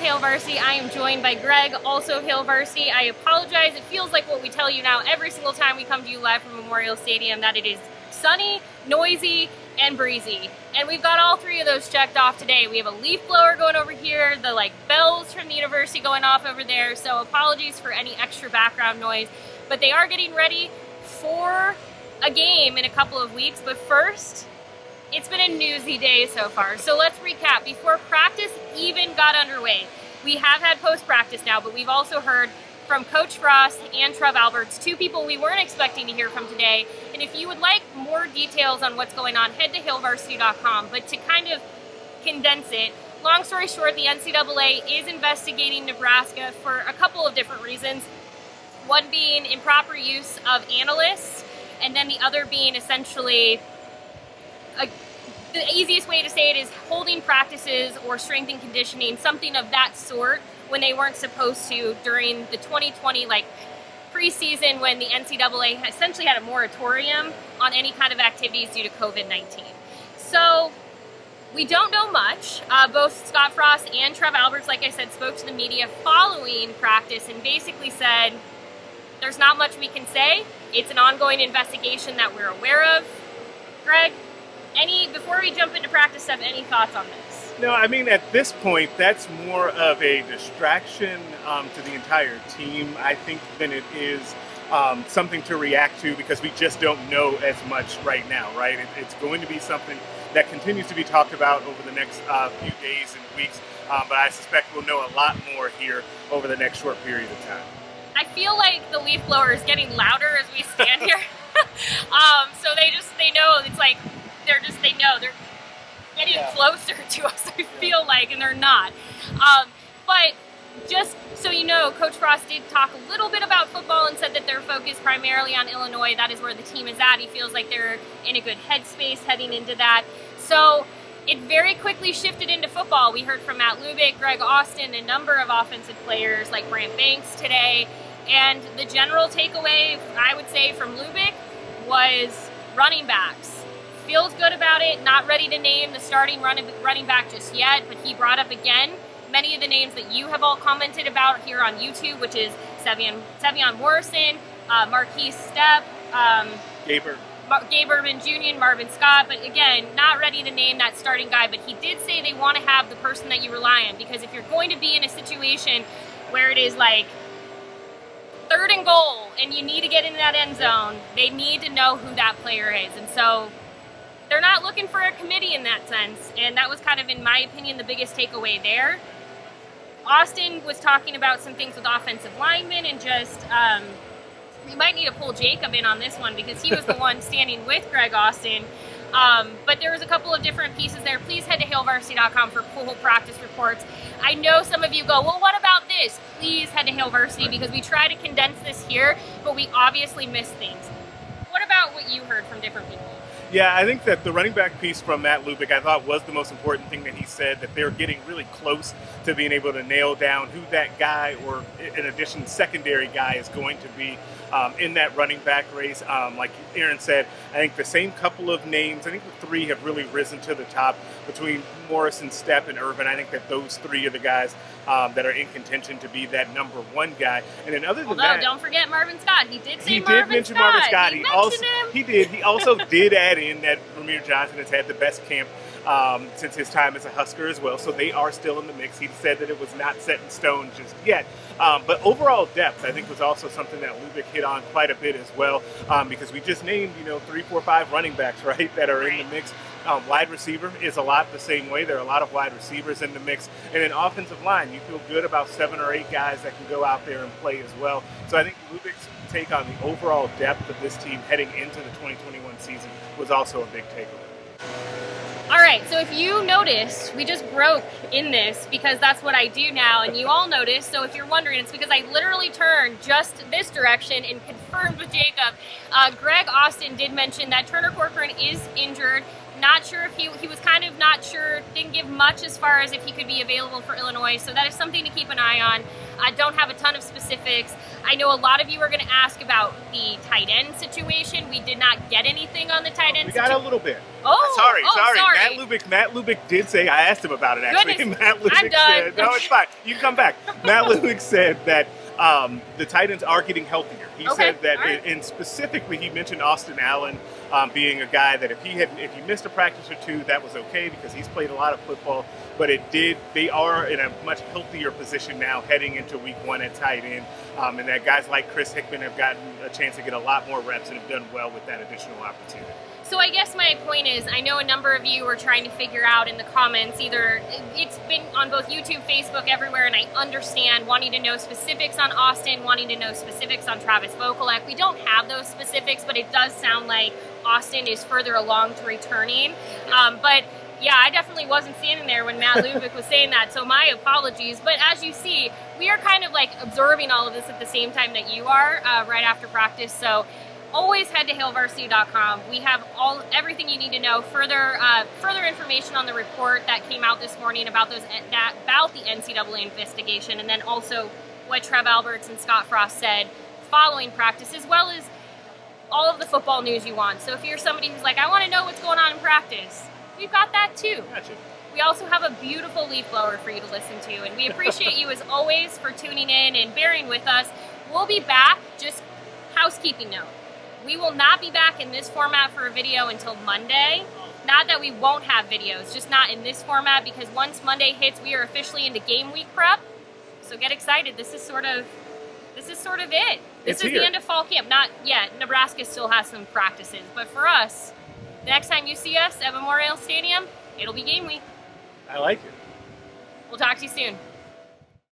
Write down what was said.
Hail Varsity. I am joined by Greg, also of Hail Varsity. I apologize. It feels like what we tell you now every single time we come to you live from Memorial Stadium, that it is sunny, noisy, and breezy. And we've got all three of those checked off today. We have a leaf blower going over here, the bells from the university going off over there. So apologies for any extra background noise, but they are getting ready for a game in a couple of weeks. But first, it's been a newsy day so far. So let's recap. Before practice even got underway, we have had post-practice now, but we've also heard from Coach Frost and Trev Alberts, two people we weren't expecting to hear from today. And if you would like more details on what's going on, head to hailvarsity.com. But to kind of condense it, long story short, the NCAA is investigating Nebraska for a couple of different reasons. One being improper use of analysts, and then the other being essentially the easiest way to say it is holding practices or strength and conditioning, something of that sort, when they weren't supposed to during the 2020 preseason, when the NCAA essentially had a moratorium on any kind of activities due to COVID-19. So we don't know much. Both Scott Frost and Trev Alberts, like I said, spoke to the media following practice and basically said, there's not much we can say. It's an ongoing investigation that we're aware of. Greg, before we jump into practice stuff, any thoughts on this? No, I mean, at this point, that's more of a distraction to the entire team, I think, than it is something to react to, because we just don't know as much right now, right? It's going to be something that continues to be talked about over the next few days and weeks, but I suspect we'll know a lot more here over the next short period of time. I feel like the leaf blower is getting louder as we stand here. So they know, it's like, they know they're getting closer to us, I feel like, and they're not. But just so you know, Coach Frost did talk a little bit about football and said that they're focused primarily on Illinois. That is where the team is at. He feels like they're in a good headspace heading into that. So it very quickly shifted into football. We heard from Matt Lubick, Greg Austin, a number of offensive players like Brant Banks today. And the general takeaway, I would say, from Lubick was running backs. Feels good about it, not ready to name the starting running back just yet, but he brought up again many of the names that you have all commented about here on YouTube, which is Sevion Morrison, Marquise Stepp, Gabe Urban Jr., Marvin Scott, but again, not ready to name that starting guy, but he did say they want to have the person that you rely on, because if you're going to be in a situation where it is like 3rd and goal and you need to get into that end zone, they need to know who that player is. And so they're not looking for a committee in that sense, and that was kind of, in my opinion, the biggest takeaway there. Austin was talking about some things with offensive linemen, and just we might need to pull Jacob in on this one, because he was the one standing with Greg Austin. But there was a couple of different pieces there. Please head to hailvarsity.com for full practice reports. I know some of you go, well, what about this? Please head to Hail Varsity, because we try to condense this here, but we obviously miss things. What about what you heard from different people? Yeah, I think that the running back piece from Matt Lubick, I thought, was the most important thing that he said, that they're getting really close to being able to nail down who that guy, or in addition, secondary guy, is going to be in that running back race. Like Erin said, I think the same couple of names, I think the three have really risen to the top between Morrison, Stepp, and Irvin. I think that those three are the guys that are in contention to be that number one guy. And then other than that, don't forget Marvin Scott. He did say mention Marvin Scott. He also did add in that Ramir Johnson has had the best camp since his time as a Husker as well. So they are still in the mix. He said that it was not set in stone just yet. But overall depth, I think, was also something that Lubick hit on quite a bit as well, because we just named, 3, 4, 5 running backs, right, that are in the mix. Wide receiver is a lot the same way. There are a lot of wide receivers in the mix. And then offensive line, you feel good about 7 or 8 guys that can go out there and play as well. So I think Lubick's take on the overall depth of this team heading into the 2021 season was also a big takeaway. All right, so if you noticed, we just broke in this, because that's what I do now, and you all noticed. So if you're wondering, it's because I literally turned just this direction and confirmed with Jacob. Greg Austin did mention that Turner Corcoran is injured. Not sure if he was kind of not sure, didn't give much as far as if he could be available for Illinois, so that is something to keep an eye on. I don't have a ton of specifics. I know a lot of you are going to ask about the tight end situation. We did not get anything on the tight end. We got a little bit. Oh, sorry. Matt Lubick did say, I asked him about it actually. Goodness, Matt Lubick I'm done. said, no, it's fine. You can come back. Matt Lubick said that the tight ends are getting healthier. He said that, and specifically, he mentioned Austin Allen being a guy that if he missed a practice or two, that was okay because he's played a lot of football. But they are in a much healthier position now heading into week 1 at tight end. And that guys like Chris Hickman have gotten a chance to get a lot more reps and have done well with that additional opportunity. So I guess my point is, I know a number of you were trying to figure out in the comments, either it's been on both YouTube, Facebook, everywhere, and I understand wanting to know specifics on Austin, wanting to know specifics on Travis Vokalek. We don't have those specifics, but it does sound like Austin is further along to returning. But yeah, I definitely wasn't standing there when Matt Lubick was saying that, so my apologies. But as you see, we are kind of like absorbing all of this at the same time that you are right after practice. So always head to hailvarsity.com. We have everything you need to know. Further information on the report that came out this morning about the NCAA investigation, and then also what Trev Alberts and Scott Frost said following practice, as well as all of the football news you want. So if you're somebody who's like, I want to know what's going on in practice, we've got that too. Gotcha. We also have a beautiful leaf blower for you to listen to, and we appreciate you as always for tuning in and bearing with us. We'll be back. Just housekeeping note. We will not be back in this format for a video until Monday. Not that we won't have videos, just not in this format, because once Monday hits, we are officially into game week prep. So get excited. This is sort of it. This is the end of fall camp. Not yet. Nebraska still has some practices, but for us, the next time you see us at Memorial Stadium, it'll be game week. I like it. We'll talk to you soon.